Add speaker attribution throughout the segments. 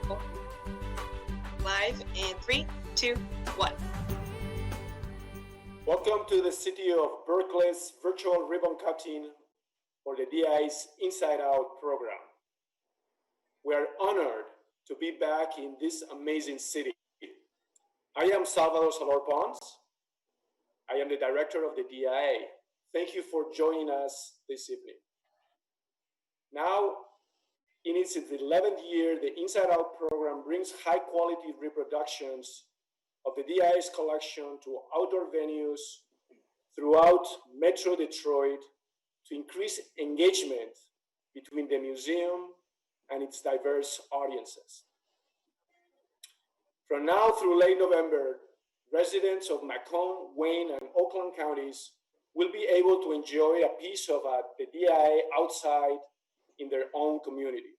Speaker 1: Live in 3, 2, 1.
Speaker 2: Welcome to the city of Berkeley's virtual ribbon cutting for the DI's Inside Out program. We are honored to be back in this amazing city. I am Salvador Salor-Pons. I am the director of the DIA. Thank you for joining us this evening. Now, in its 11th year, the Inside Out program brings high-quality reproductions of the DI's collection to outdoor venues throughout Metro Detroit to increase engagement between the museum and its diverse audiences. From now through late November, residents of Macomb, Wayne, and Oakland counties will be able to enjoy a piece of the DIA outside in their own community.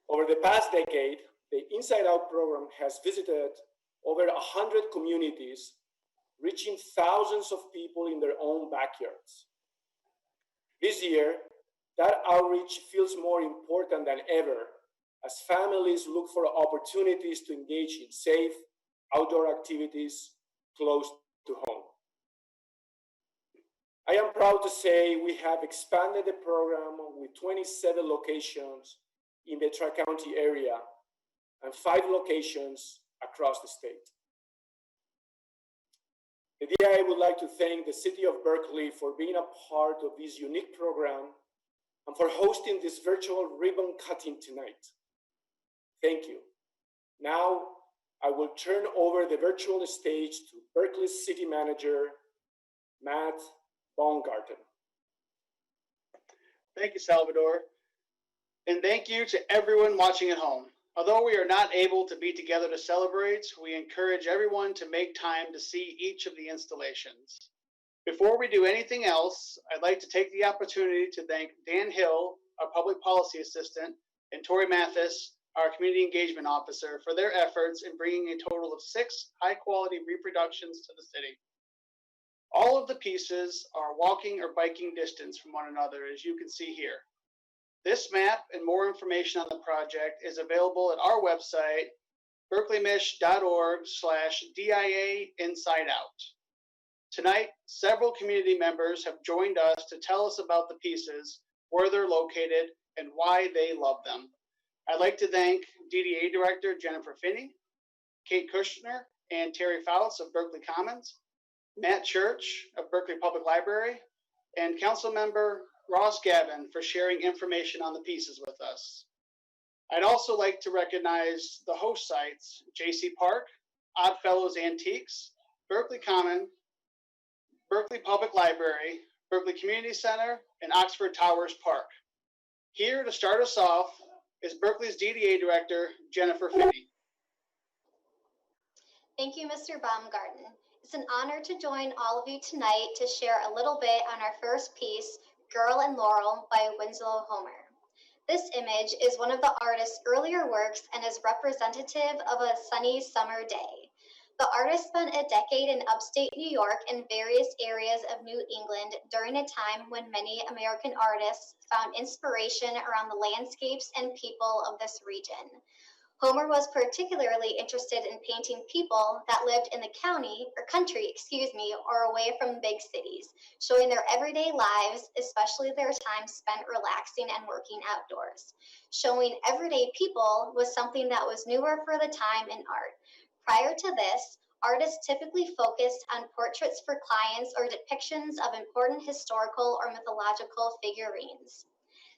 Speaker 2: Over the past decade, the Inside Out program has visited over 100 communities, reaching thousands of people in their own backyards. This year, that outreach feels more important than ever as families look for opportunities to engage in safe outdoor activities close to home. I am proud to say we have expanded the program with 27 locations in the Tri-County area and 5 locations across the state. The DI would like to thank the City of Berkeley for being a part of this unique program and for hosting this virtual ribbon cutting tonight. Thank you. Now, I will turn over the virtual stage to Berkeley's City Manager, Matt Baumgarten.
Speaker 3: Thank you, Salvador. And thank you to everyone watching at home. Although we are not able to be together to celebrate, we encourage everyone to make time to see each of the installations. Before we do anything else, I'd like to take the opportunity to thank Dan Hill, our Public Policy Assistant, and Tori Mathis, our Community Engagement Officer, for their efforts in bringing a total of 6 high-quality reproductions to the city. All of the pieces are walking or biking distance from one another, as you can see here. This map and more information on the project is available at our website, berkeleymish.org/DIA Inside Out. Tonight, several community members have joined us to tell us about the pieces, where they're located, and why they love them. I'd like to thank DDA Director Jennifer Finney, Kate Kushner, and Terry Fouts of Berkeley Commons, Matt Church of Berkeley Public Library, and Councilmember Ross Gavin for sharing information on the pieces with us. I'd also like to recognize the host sites, J.C. Park, Oddfellows Antiques, Berkeley Common, Berkeley Public Library, Berkeley Community Center, and Oxford Towers Park. Here to start us off is Berkeley's DDA Director, Jennifer Finney.
Speaker 4: Thank you, Mr. Baumgarten. It's an honor to join all of you tonight to share a little bit on our first piece, Girl and Laurel by Winslow Homer. This image is one of the artist's earlier works and is representative of a sunny summer day. The artist spent a decade in upstate New York and various areas of New England during a time when many American artists found inspiration around the landscapes and people of this region. Homer was particularly interested in painting people that lived in the country, or away from big cities, showing their everyday lives, especially their time spent relaxing and working outdoors. Showing everyday people was something that was newer for the time in art. Prior to this, artists typically focused on portraits for clients or depictions of important historical or mythological figurines.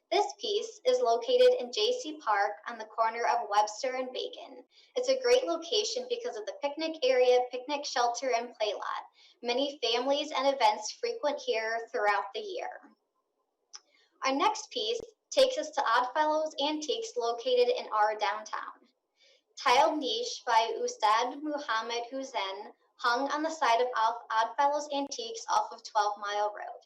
Speaker 4: This piece is located in J.C. Park on the corner of Webster and Bacon. It's a great location because of the picnic area, picnic shelter, and play lot. Many families and events frequent here throughout the year. Our next piece takes us to Oddfellows Antiques located in our downtown. Tiled niche by Ustad Muhammad Hussein hung on the side of Oddfellows Antiques off of 12 Mile Road.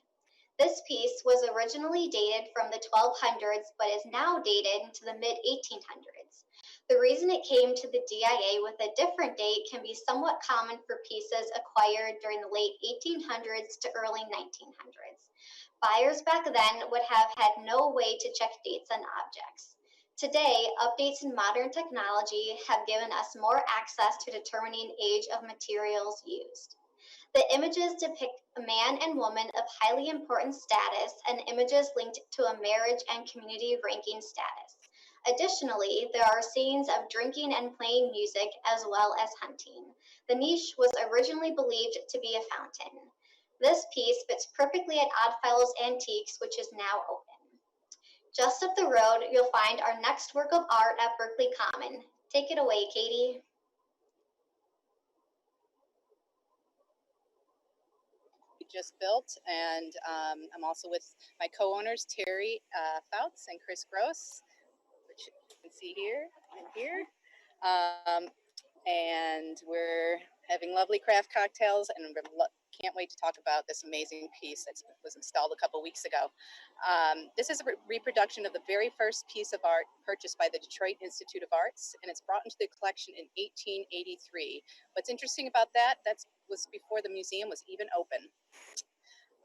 Speaker 4: This piece was originally dated from the 1200s, but is now dated to the mid-1800s. The reason it came to the DIA with a different date can be somewhat common for pieces acquired during the late 1800s to early 1900s. Buyers back then would have had no way to check dates on objects. Today, updates in modern technology have given us more access to determining age of materials used. The images depict a man and woman of highly important status and images linked to a marriage and community ranking status. Additionally, there are scenes of drinking and playing music as well as hunting. The niche was originally believed to be a fountain. This piece fits perfectly at Oddfellows Antiques, which is now open. Just up the road, you'll find our next work of art at Berkeley Common. Take it away, Katie.
Speaker 5: Just built, and I'm also with my co-owners Terry Fouts and Chris Gross, which you can see here and here, and we're having lovely craft cocktails, and can't wait to talk about this amazing piece that was installed a couple weeks ago. This is a reproduction of the very first piece of art purchased by the Detroit Institute of Arts, and it's brought into the collection in 1883. What's interesting about that was before the museum was even open.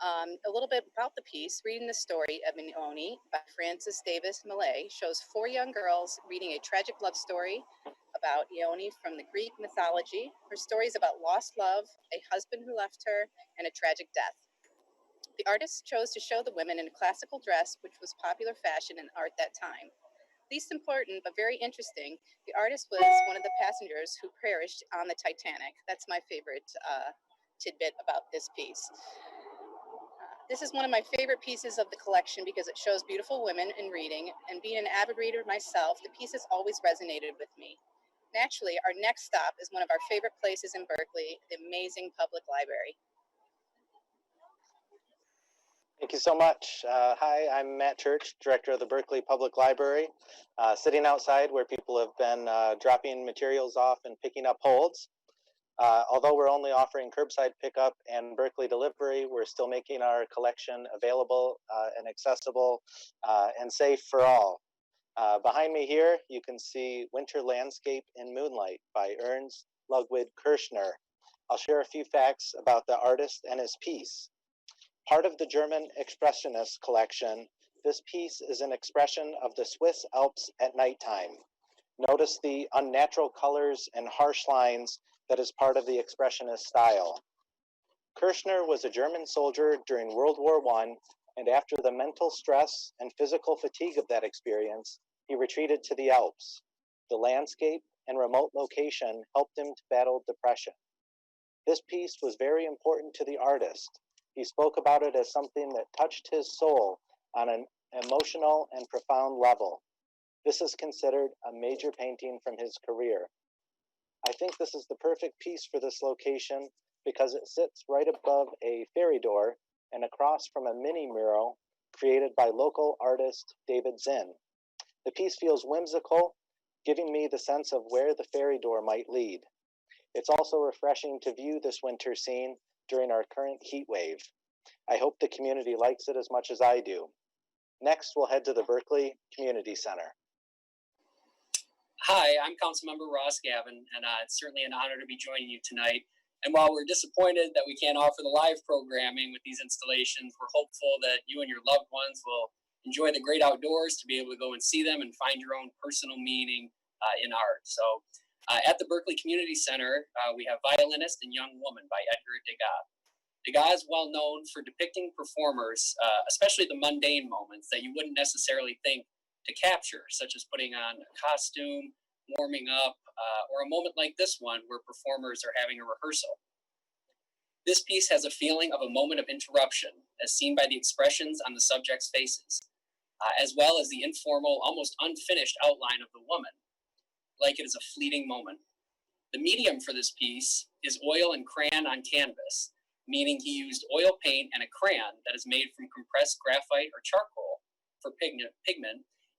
Speaker 5: A little bit about the piece. Reading the story of Monet by Frances Davis Millay shows four young girls reading a tragic love story about Ione from the Greek mythology. Her story is about lost love, a husband who left her, and a tragic death. The artist chose to show the women in a classical dress, which was popular fashion in art that time. Least important, but very interesting, the artist was one of the passengers who perished on the Titanic. That's my favorite tidbit about this piece. This is one of my favorite pieces of the collection because it shows beautiful women in reading, and being an avid reader myself, the piece has always resonated with me. Naturally, our next stop is one of our favorite places in Berkeley, the amazing public library.
Speaker 6: Thank you so much. Hi, I'm Matt Church, Director of the Berkeley Public Library, sitting outside where people have been dropping materials off and picking up holds. Although we're only offering curbside pickup and Berkeley delivery, we're still making our collection available and accessible and safe for all. Behind me here, you can see Winter Landscape in Moonlight by Ernst Ludwig Kirchner. I'll share a few facts about the artist and his piece. Part of the German Expressionist collection, this piece is an expression of the Swiss Alps at nighttime. Notice the unnatural colors and harsh lines that is part of the Expressionist style. Kirchner was a German soldier during World War I, and after the mental stress and physical fatigue of that experience, he retreated to the Alps. The landscape and remote location helped him to battle depression. This piece was very important to the artist. He spoke about it as something that touched his soul on an emotional and profound level. This is considered a major painting from his career. I think this is the perfect piece for this location because it sits right above a ferry door and across from a mini mural created by local artist David Zinn. The piece feels whimsical, giving me the sense of where the ferry door might lead. It's also refreshing to view this winter scene during our current heat wave. I hope the community likes it as much as I do. Next, we'll head to the Berkeley Community Center.
Speaker 7: Hi, I'm Councilmember Ross Gavin, and it's certainly an honor to be joining you tonight. And while we're disappointed that we can't offer the live programming with these installations, we're hopeful that you and your loved ones will enjoy the great outdoors to be able to go and see them and find your own personal meaning in art. So at the Berkeley Community Center, we have Violinist and Young Woman by Edgar Degas. Degas is well known for depicting performers, especially the mundane moments that you wouldn't necessarily think to capture, such as putting on a costume, warming up, or a moment like this one where performers are having a rehearsal. This piece has a feeling of a moment of interruption, as seen by the expressions on the subjects' faces, as well as the informal, almost unfinished outline of the woman, like it is a fleeting moment. The medium for this piece is oil and crayon on canvas, meaning he used oil paint and a crayon that is made from compressed graphite or charcoal for pigment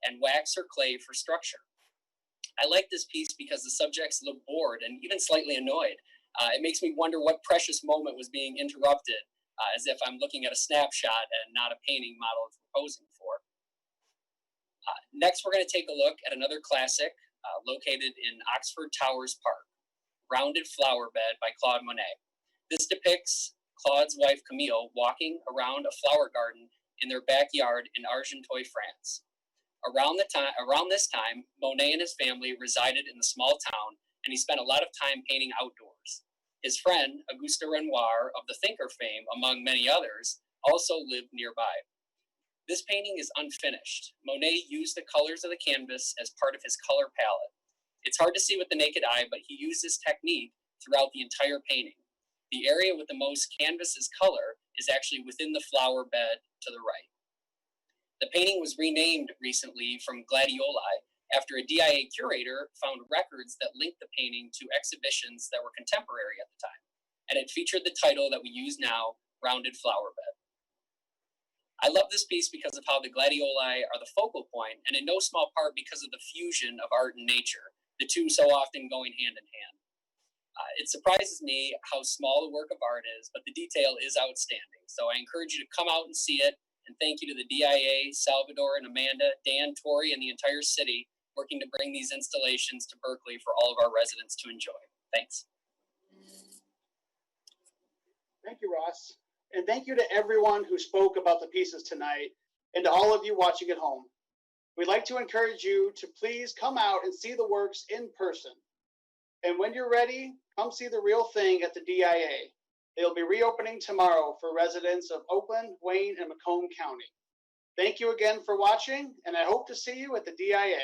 Speaker 7: and wax or clay for structure. I like this piece because the subjects look bored and even slightly annoyed. It makes me wonder what precious moment was being interrupted, as if I'm looking at a snapshot and not a painting model is posing for. Next, we're going to take a look at another classic located in Oxford Towers Park, Rounded Flower Bed by Claude Monet. This depicts Claude's wife Camille walking around a flower garden in their backyard in Argenteuil, France. Around this time, Monet and his family resided in the small town, and he spent a lot of time painting outdoors. His friend, Auguste Renoir of the thinker fame, among many others, also lived nearby. This painting is unfinished. Monet used the colors of the canvas as part of his color palette. It's hard to see with the naked eye, but he used this technique throughout the entire painting. The area with the most canvas's color is actually within the flower bed to the right. The painting was renamed recently from Gladioli after a DIA curator found records that linked the painting to exhibitions that were contemporary at the time, and it featured the title that we use now, Rounded Flower Bed. I love this piece because of how the gladioli are the focal point, and in no small part because of the fusion of art and nature, the two so often going hand in hand. It surprises me how small the work of art is, but the detail is outstanding. So I encourage you to come out and see it, and thank you to the DIA, Salvador and Amanda, Dan, Tori, and the entire city working to bring these installations to Berkeley for all of our residents to enjoy. Thanks.
Speaker 3: Thank you, Ross. And thank you to everyone who spoke about the pieces tonight, and to all of you watching at home. We'd like to encourage you to please come out and see the works in person. And when you're ready, come see the real thing at the DIA. They'll be reopening tomorrow for residents of Oakland, Wayne, and Macomb County. Thank you again for watching, and I hope to see you at the DIA.